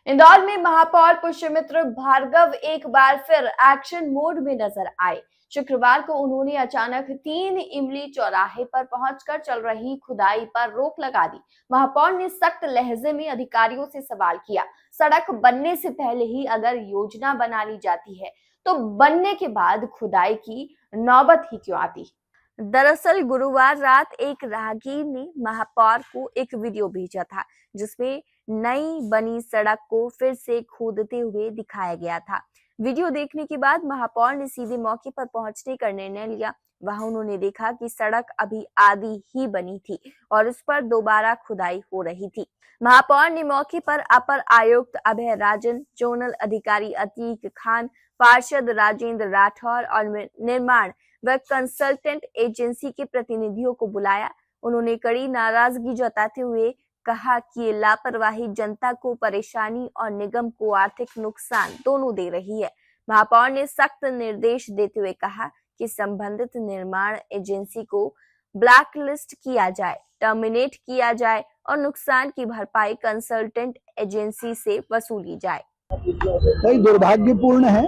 इंदौर में महापौर पुष्यमित्र भार्गव एक बार फिर एक्शन मोड में नजर आए। शुक्रवार को उन्होंने अचानक 3 इमली चौराहे पर पहुंचकर चल रही खुदाई पर रोक लगा दी। महापौर ने सख्त लहजे में अधिकारियों से सवाल किया, सड़क बनने से पहले ही अगर योजना बना ली जाती है तो बनने के बाद खुदाई की नौबत ही क्यों आती। दरअसल गुरुवार रात एक राहगीर ने महापौर को एक वीडियो भेजा था जिसमें नई बनी सड़क को फिर से खोदते हुए दिखाया गया था। वीडियो देखने के बाद महापौर ने सीधे मौके पर पहुंचने का निर्णय लिया। वहां उन्होंने देखा कि सड़क अभी आधी ही बनी थी और उस पर दोबारा खुदाई हो रही थी। महापौर ने मौके पर अपर आयुक्त अभय राजन, जोनल अधिकारी अतीक खान, पार्षद राजेंद्र राठौर और निर्माण व कंसल्टेंट एजेंसी के प्रतिनिधियों को बुलाया। उन्होंने कड़ी नाराजगी जताते हुए कहा कि ये लापरवाही जनता को परेशानी और निगम को आर्थिक नुकसान दोनों दे रही है। महापौर ने सख्त निर्देश देते हुए कहा कि संबंधित निर्माण एजेंसी को ब्लैकलिस्ट किया जाए, टर्मिनेट किया जाए और नुकसान की भरपाई कंसल्टेंट एजेंसी से वसूली जाए। दुर्भाग्यपूर्ण है।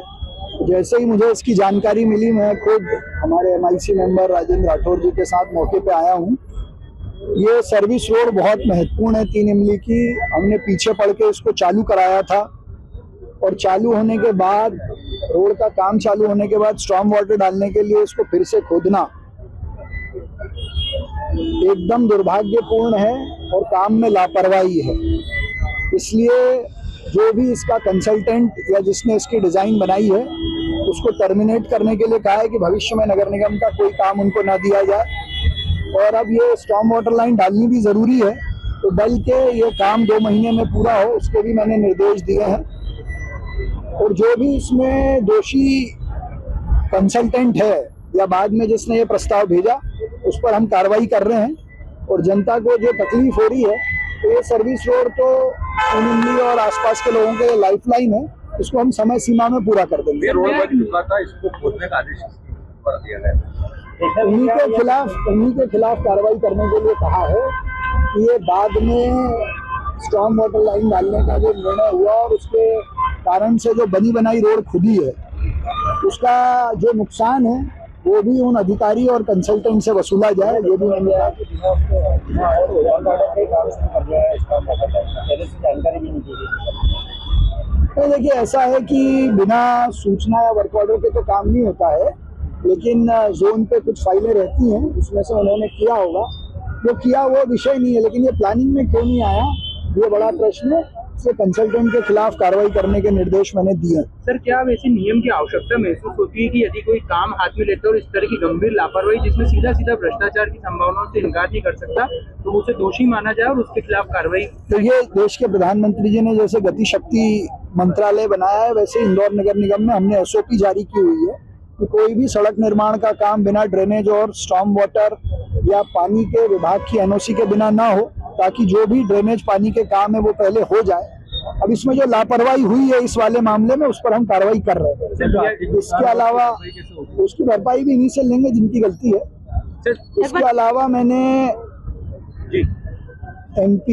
जैसे ही मुझे इसकी जानकारी मिली, मैं खुद हमारे MIC मेंबर राजेंद्र राठौर जी के साथ मौके पे आया हूँ। ये सर्विस रोड बहुत महत्वपूर्ण है 3 इमली की। हमने पीछे पड़ के इसको चालू कराया था और चालू होने के बाद, रोड का काम चालू होने के बाद स्टॉर्म वाटर डालने के लिए इसको फिर से खोदना एकदम दुर्भाग्यपूर्ण है और काम में लापरवाही है। इसलिए जो भी इसका कंसल्टेंट या जिसने इसकी डिजाइन बनाई है उसको टर्मिनेट करने के लिए कहा है कि भविष्य में नगर निगम का कोई काम उनको ना दिया जाए। और अब ये स्टॉर्म वाटर लाइन डालनी भी जरूरी है, तो बल के ये काम 2 महीने में पूरा हो, उसके भी मैंने निर्देश दिए हैं। और जो भी इसमें दोषी कंसल्टेंट है या बाद में जिसने ये प्रस्ताव भेजा, उस पर हम कार्रवाई कर रहे हैं। और जनता को जो तकलीफ हो रही है, तो ये सर्विस रोड तो इमली और आसपास के लोगों के लाइफलाइन है, इसको हम समय सीमा में पूरा कर देंगे। रोड बन चुका था, इसको खोदने का आदेश कर दिया गया। उन्हीं के खिलाफ कार्रवाई करने के लिए कहा है कि ये बाद में स्टॉर्म वाटर लाइन डालने का जो निर्णय हुआ और उसके कारण से जो बनी बनाई रोड खुदी है, उसका जो नुकसान है वो भी उन अधिकारी और कंसल्टेंट से वसूला जाए। ये भी मैंने देखिए, ऐसा है कि बिना सूचना या वर्क ऑर्डर के तो काम नहीं होता है, लेकिन जोन पे कुछ फाइलें रहती हैं, उसमें से उन्होंने किया होगा। जो किया वो विषय नहीं है, लेकिन ये प्लानिंग में क्यों नहीं आया, ये बड़ा प्रश्न है। इससे कंसल्टेंट के खिलाफ कार्रवाई करने के निर्देश मैंने दिए। सर, क्या वैसे नियम की आवश्यकता महसूस होती है कि यदि कोई काम हाथ में लेते और इस तरह की गंभीर लापरवाही जिसमें सीधा सीधा भ्रष्टाचार की संभावनाओं से इनकार नहीं कर सकता, तो उसे दोषी माना जाए और उसके खिलाफ कार्रवाई? तो ये देश के प्रधानमंत्री जी ने जैसे गति शक्ति मंत्रालय बनाया है, वैसे इंदौर नगर निगम में हमने SOP जारी की हुई है कि कोई भी सड़क निर्माण का काम बिना ड्रेनेज और स्टॉर्म वाटर या पानी के विभाग की NOC के बिना ना हो, ताकि जो भी ड्रेनेज पानी के काम है वो पहले हो जाए। अब इसमें जो लापरवाही हुई है इस वाले मामले में, उस पर हम कार्रवाई कर रहे हैं। इसके अलावा उसकी भरपाई भी इन्हीं से लेंगे जिनकी गलती है। इसके अलावा मैंने MP,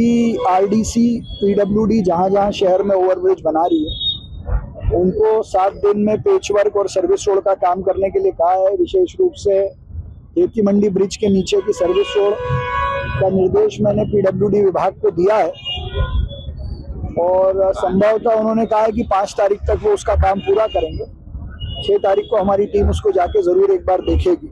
RDC, PWD जहाँ जहाँ शहर में ओवरब्रिज बना रही है, उनको 7 दिन में पेचवर्क और सर्विस रोड का काम करने के लिए कहा है। विशेष रूप से एकी मंडी ब्रिज के नीचे की सर्विस रोड का निर्देश मैंने PWD विभाग को दिया है और संभवतः उन्होंने कहा है कि 5 तारीख तक वो उसका काम पूरा करेंगे। 6 तारीख को हमारी टीम उसको जाके जरूर एक बार देखेगी।